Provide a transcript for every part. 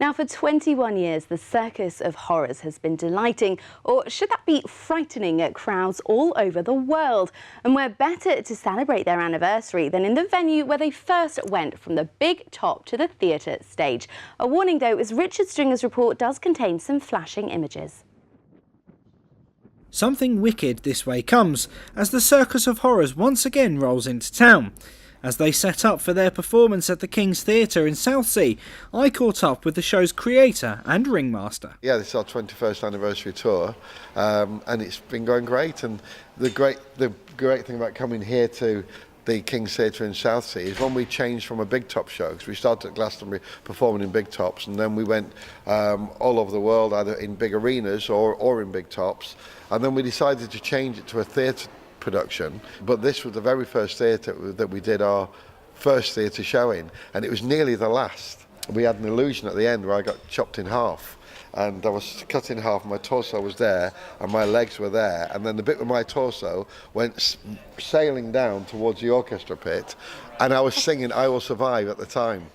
Now, for 21 years, the Circus of Horrors has been delighting, or should that be frightening, at crowds all over the world. And where better to celebrate their anniversary than in the venue where they first went from the big top to the theatre stage. A warning, though, as Richard Stringer's report does contain some flashing images. Something wicked this way comes as the Circus of Horrors once again rolls into town. As they set up for their performance at the King's Theatre in Southsea, I caught up with the show's creator and ringmaster. Yeah, this is our 21st anniversary tour, and it's been going great. And the great thing about coming here to the King's Theatre in Southsea is when we changed from a big top show, because we started at Glastonbury performing in big tops, and then we went all over the world, either in big arenas or in big tops, and then we decided to change it to a theatre production. But this was the very first theatre that we did our first theatre show in, and it was nearly the last. We had an illusion at the end where I got chopped in half, and I was cut in half, my torso was there and my legs were there, and then the bit with my torso went sailing down towards the orchestra pit, and I was singing I Will Survive at the time.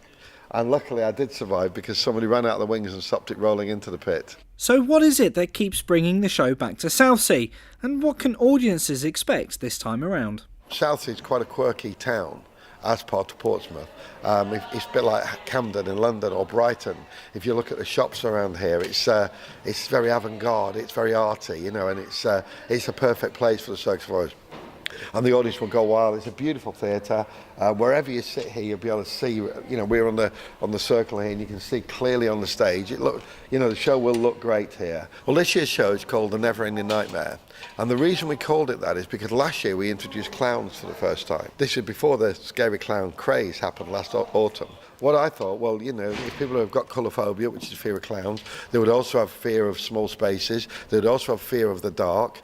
And luckily I did survive because somebody ran out of the wings and stopped it rolling into the pit. So what is it that keeps bringing the show back to Southsea, and what can audiences expect this time around? Southsea is quite a quirky town as part of Portsmouth. It's a bit like Camden in London or Brighton. If you look at the shops around here, it's very avant-garde, it's very arty, you know, and it's a perfect place for the Circus of Horrors. And the audience will go wild. It's a beautiful theatre. Wherever you sit here, you'll be able to see. You know, we're on the circle here, and you can see clearly on the stage. The show will look great here. Well, this year's show is called The Never-Ending Nightmare, and the reason we called it that is because last year we introduced clowns for the first time. This is before the scary clown craze happened last autumn. What I thought, well, you know, if people have got colourphobia, which is fear of clowns, they would also have fear of small spaces. They would also have fear of the dark.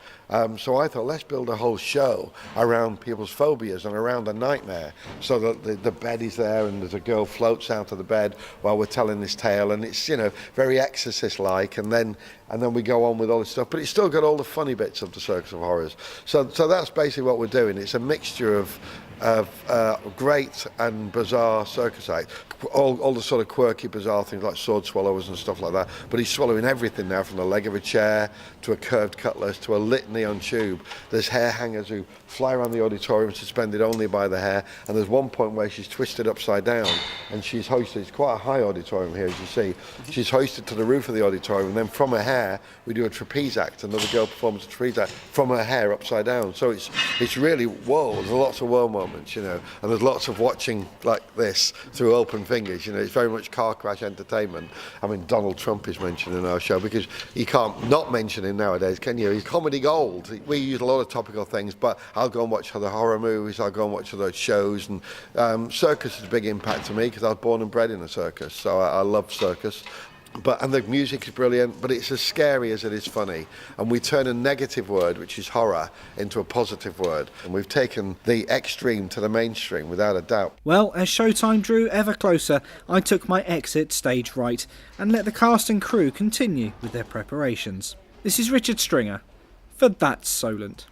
So I thought, let's build a whole show around people's phobias and around a nightmare, so that the bed is there and there's a girl floats out of the bed while we're telling this tale, and it's, you know, very Exorcist-like, and then we go on with all this stuff, but it's still got all the funny bits of the Circus of Horrors. So that's basically what we're doing. It's a mixture of great and bizarre circus acts, all the sort of quirky, bizarre things like sword swallowers and stuff like that, but he's swallowing everything now, from the leg of a chair to a curved cutlass to a litany on tube. There's hair hangers who fly around the auditorium suspended only by the hair, and there's one point where she's twisted upside down and she's hoisted. It's quite a high auditorium here, as you see. She's hoisted to the roof of the auditorium, and then from her hair we do a trapeze act. Another girl performs a trapeze act from her hair upside down. So it's really, whoa, there's lots of whoa moments, you know, and there's lots of watching like this through open fingers, you know. It's very much car crash entertainment. I mean, Donald Trump is mentioned in our show, because you can't not mention him nowadays, can you? He's comedy gold. We use a lot of topical things, but I'll go and watch other horror movies, I'll go and watch other shows, and circus is a big impact to me because I was born and bred in a circus, so I love circus. And the music is brilliant, but it's as scary as it is funny. And we turn a negative word, which is horror, into a positive word. And we've taken the extreme to the mainstream, without a doubt. Well, as showtime drew ever closer, I took my exit stage right and let the cast and crew continue with their preparations. This is Richard Stringer for That's Solent.